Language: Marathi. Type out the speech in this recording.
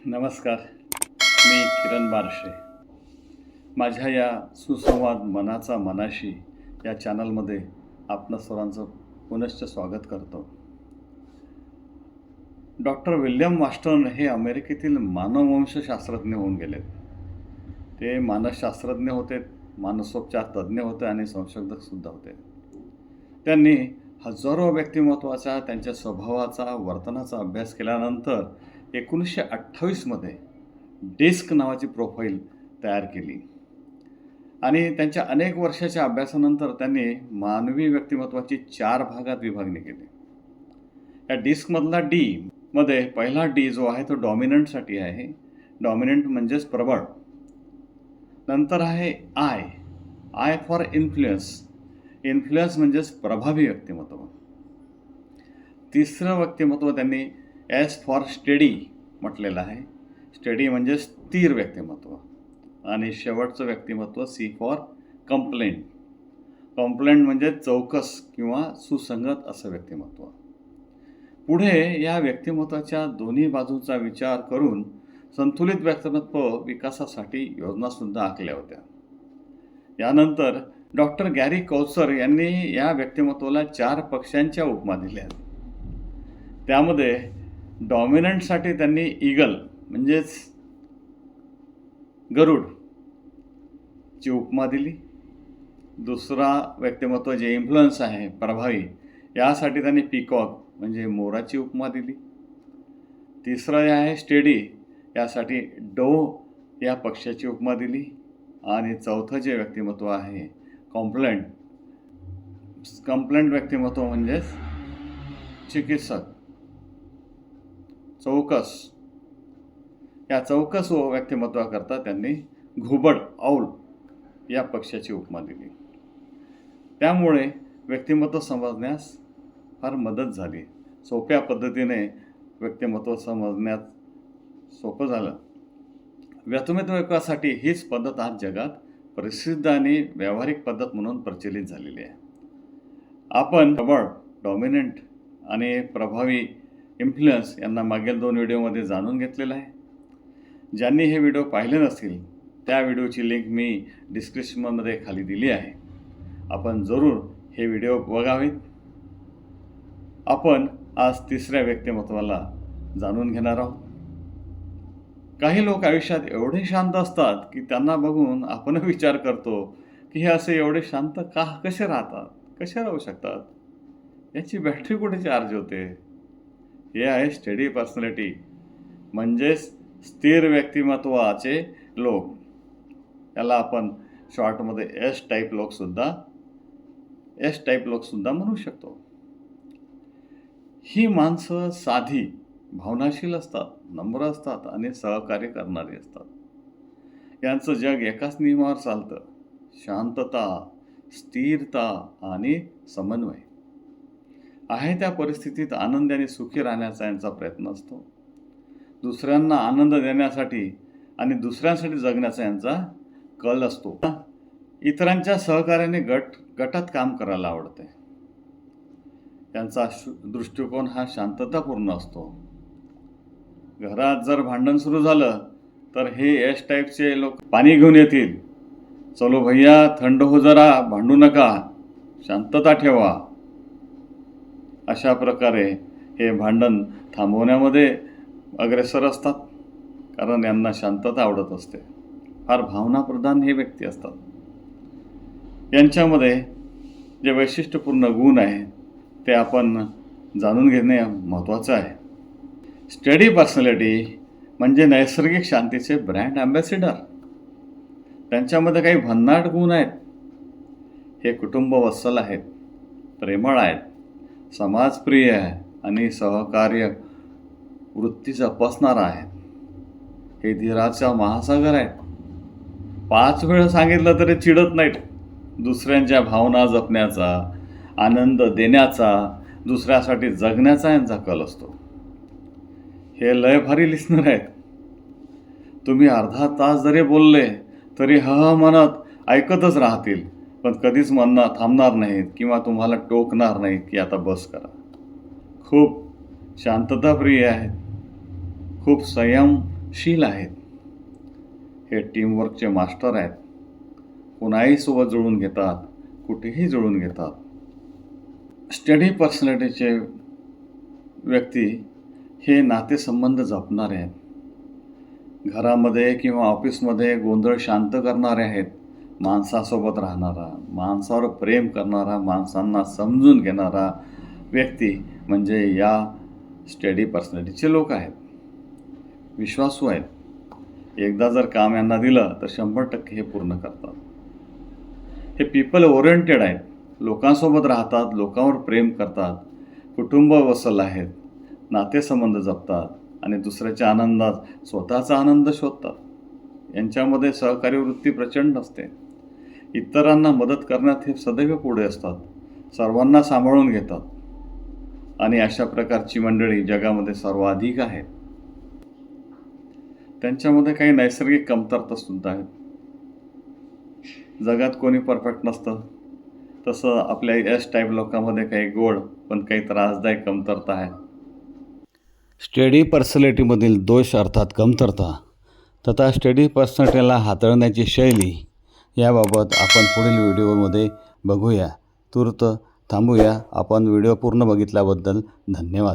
नमस्कार. मी किरण बारशे. माझ्या या सुसंवाद मनाचा मनाशी या चॅनलमध्ये आपणा सर्वांचं पुनश्च स्वागत करतो. डॉक्टर विल्यम मास्टन हे अमेरिकेतील मानववंशशास्त्रज्ञ होऊन गेलेत. ते मानसशास्त्रज्ञ होते, मानसोपचार तज्ज्ञ होते आणि संशोधकसुद्धा होते. त्यांनी हजारो व्यक्तिमत्वाचा, त्यांच्या स्वभावाचा, वर्तनाचा अभ्यास केल्यानंतर 1928मध्ये डिस्क नावाची प्रोफाईल तयार केली आणि त्यांच्या अनेक वर्षाच्या अभ्यासानंतर त्यांनी मानवी व्यक्तिमत्वाची 4 भागात विभागणी केली. या डिस्कमधला डी मध्ये पहिला डी जो आहे तो डॉमिनंटसाठी आहे. डॉमिनंट म्हणजेच प्रबळ. नंतर आहे आय फॉर इन्फ्लुएन्स म्हणजेच प्रभावी व्यक्तिमत्व. तिसरं व्यक्तिमत्व त्यांनी एस फॉर स्टेडी म्हटलेलं आहे. स्टेडी म्हणजे स्थिर व्यक्तिमत्व. आणि शेवटचं व्यक्तिमत्व सी फॉर कंप्लेंट म्हणजे चौकस किंवा सुसंगत असं व्यक्तिमत्व. पुढे या व्यक्तिमत्वाच्या दोन्ही बाजूंचा विचार करून संतुलित व्यक्तिमत्व विकासासाठी योजनासुद्धा आखल्या होत्या. यानंतर डॉक्टर गॅरी कौसर यांनी या व्यक्तिमत्वाला 4 पक्ष्यांच्या उपमा दिल्या. त्यामध्ये डॉमिनंटसाठी त्यांनी ईगल म्हणजेच गरुड ची उपमा दिली. दुसरा व्यक्तिमत्व जे इन्फ्लुएन्स आहे, प्रभावी, यासाठी त्यांनी पीकॉक म्हणजे मोराची उपमा दिली. तिसरं जे आहे स्टेडी, यासाठी डो या पक्ष्याची उपमा दिली. आणि चौथं जे व्यक्तिमत्व आहे कंप्लेंट व्यक्तिमत्व म्हणजेच चिकित्सक, चौकस, या चौकस व्यक्तिमत्वाकरता त्यांनी घुबड औल या पक्ष्याची उपमा दिली. त्यामुळे व्यक्तिमत्व समजण्यास फार मदत झाली. सोप्या पद्धतीने व्यक्तिमत्व समजण्यात सोपं झालं. व्यक्तिमत्व विकासासाठी हीच पद्धत आज जगात प्रसिद्ध आणि व्यावहारिक पद्धत म्हणून प्रचलित झालेली आहे. आपण प्रबळ, डॉमिनंट आणि प्रभावी, इन्फ्लुएन्स यांना मागील 2 व्हिडिओमध्ये जाणून घेतलेलं आहे. ज्यांनी हे व्हिडिओ पाहिले नसतील त्या व्हिडिओची लिंक मी डिस्क्रिप्शनमध्ये खाली दिली आहे. आपण जरूर हे व्हिडिओ बघावेत. आपण आज तिसऱ्या व्यक्तिमत्वाला जाणून घेणार आहोत. काही लोक आयुष्यात एवढे शांत असतात की त्यांना बघून आपण विचार करतो की हे असे एवढे शांत कसे राहतात, कसे राहू शकतात, याची बॅटरी कुठे चार्ज होते. हे आहे स्टेडी पर्सनॅलिटी म्हणजेच स्थिर व्यक्तिमत्वाचे लोक. याला आपण शॉर्टमध्ये एस टाईप लोकसुद्धा म्हणू शकतो. ही माणसं साधी, भावनाशील असतात, नम्र असतात आणि सहकार्य करणारी असतात. यांचं जग एकाच नियमावर चालतं: शांतता, स्थिरता आणि समन्वय. आहे त्या परिस्थितीत आनंदी आणि सुखी राहण्याचा यांचा प्रयत्न असतो. दुसऱ्यांना आनंद देण्यासाठी आणि दुसऱ्यांसाठी जगण्याचा यांचा कल असतो. इतरांच्या सहकार्याने गटात काम करायला आवडते. त्यांचा दृष्टिकोन हा शांततापूर्ण असतो. घरात जर भांडण सुरू झालं तर हे एस टाईपचे लोक पाणी घेऊन येतील. चलो भैया, थंड हो जरा, भांडू नका, शांतता ठेवा. अशा प्रकारे हे भांडण थांबवण्यामध्ये अग्रेसर असतात, कारण यांना शांतता आवडत असते. फार भावनाप्रधान हे व्यक्ती असतात. यांच्यामध्ये जे वैशिष्ट्यपूर्ण गुण आहे ते आपण जाणून घेणे महत्त्वाचं आहे. स्टेडी पर्सनॅलिटी म्हणजे नैसर्गिक शांतीचे ब्रँड अँबॅसिडर. त्यांच्यामध्ये काही भन्नाट गुण आहेत. हे कुटुंबवत्सल आहेत, प्रेमळ आहेत, समाजप्रिय आहे आणि सहकार्य वृत्ती जपसणारा आहे. हे धीराचा महासागर आहेत. 5 वेळ सांगितलं तरी चिडत नाहीत. दुसऱ्यांच्या भावना जपण्याचा, आनंद देण्याचा, दुसऱ्यासाठी जगण्याचा यांचा कल असतो. हे लय भारी लिस्नर आहेत. तुम्ही अर्धा तास जरी बोलले तरी म्हणत ऐकतच राहतील, पण कधीच म्हणणं थांबणार नाहीत किंवा तुम्हाला टोकणार नाहीत की आता बस करा. खूप शांतताप्रिय आहेत, खूप संयम शील आहेत. हे टीमवर्कचे मास्टर आहेत. कुणाही सोबत जुळून घेतात, कुठेही जुळून घेतात. स्टडी पर्सनॅलिटीचे व्यक्ती हे नातेसंबंध जपणारे आहेत. घरामध्ये किंवा ऑफिसमध्ये गोंधळ शांत करणारे आहेत. माणसासोबत राहणारा, माणसावर प्रेम करणारा, माणसांना समजून घेणारा व्यक्ती म्हणजे या स्टडी पर्सनॅलिटीचे लोक आहेत. विश्वासू आहेत. एकदा जर काम यांना दिलं तर 100% हे पूर्ण करतात. हे पीपल ओरिएंटेड आहेत. लोकांसोबत राहतात, लोकांवर प्रेम करतात, कुटुंब वसल आहेत, नातेसंबंध जपतात आणि दुसऱ्याच्या आनंदात स्वतःचा आनंद शोधतात. यांच्यामध्ये सहकारी वृत्ती प्रचंड असते. इतरांना मदत करण्यात हे सदैव पुढे असतात. सर्वांना सांभाळून घेतात आणि अशा प्रकारची मंडळी जगामध्ये सर्वाधिक आहेत. त्यांच्यामध्ये काही नैसर्गिक कमतरतासुद्धा आहेत. जगात कोणी परफेक्ट नसतं. तसं आपल्या एस टाईप लोकांमध्ये काही गोड पण काही त्रासदायक कमतरता आहेत. स्टडी पर्सनॅलिटीमधील दोष अर्थात कमतरता तथा स्टडी पर्सनॅलिटीला हाताळण्याची शैली याबाबत आपण पुढील व्हिडिओमध्ये बघूया. तूर्त थांबूया. आपण व्हिडिओ पूर्ण बघितल्याबद्दल धन्यवाद.